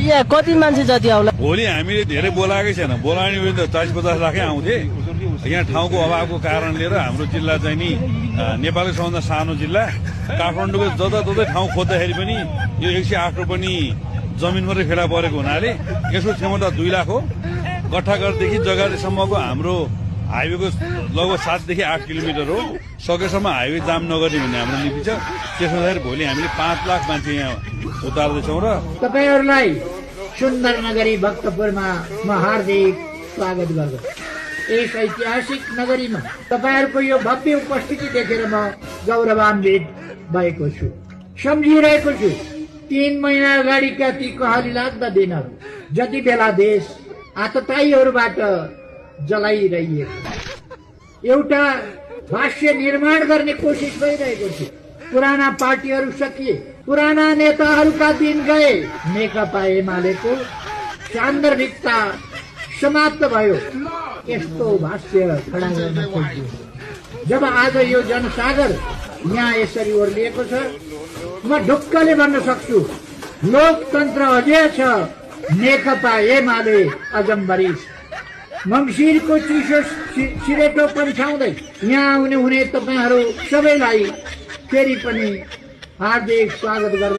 यहाँ कति मान्छे जति आउला? भोलि हामीले धेरै बोलाएकै छैन, बोलाउने भने त 40-50 लाखै आउँथे। यहाँ ठाउँको अभावको कारणले र हाम्रो जिल्ला चाहिँ नि नेपालकै सबभन्दा सानो जिल्ला, काठमाडौँको जताततै ठाउँ खोज्दाखेरि पनि यो 108 रोपनी जमिन मात्रै फेला परेको हुनाले यसको क्षमता 2 लाख हो। गट्ठागढदेखि जगारीसम्मको हाम्रो हाइवेको लगभग 7 देखि 8 किलोमिटर हो। सकेसम्म हाइवे जाम नगर्ने भन्ने हाम्रो नीति छ। त्यसमा चाहिँ भोलि हामीले 5 लाख मान्छे यहाँ उतार्दैछौँ र तपाईहरुलाई सुन्दर नगरी भक्तपुरमा म हार्दिक स्वागत गर्दछु। यस ऐतिहासिक नगरीमा तपाईहरुको यो भव्य उपस्थिति देखेर म गौरवान्वित भएको छु। सम्झिरहेको छु 3 महिना अगाडिका ती कहली लाग्दा दिनहरू, जति बेला देश आतताईहरूबाट जलाइरहेको एउटा भाष्य निर्माण गर्ने कोसिस भइरहेको थियो। पुराना पार्टीहरू सकिए, पुराना नेताहरूका दिन गए, नेकपा एमालेको सान्दर्भिकता समाप्त भयो। यस्तो भाष्य खडा गर्न खोजियो। जब आज यो जनसागर यहाँ यसरी ओर्लिएको छ, म ढुक्कले भन्न सक्छु लोकतन्त्र अझै छ, नेकपा एमाले अजम्बरी। मंसिरको चिसो सिरेटो पन्छाउँदै यहाँ आउने हुने तपाईहरु सबैलाई फेरि पनि हार्दिक स्वागत गर्छु।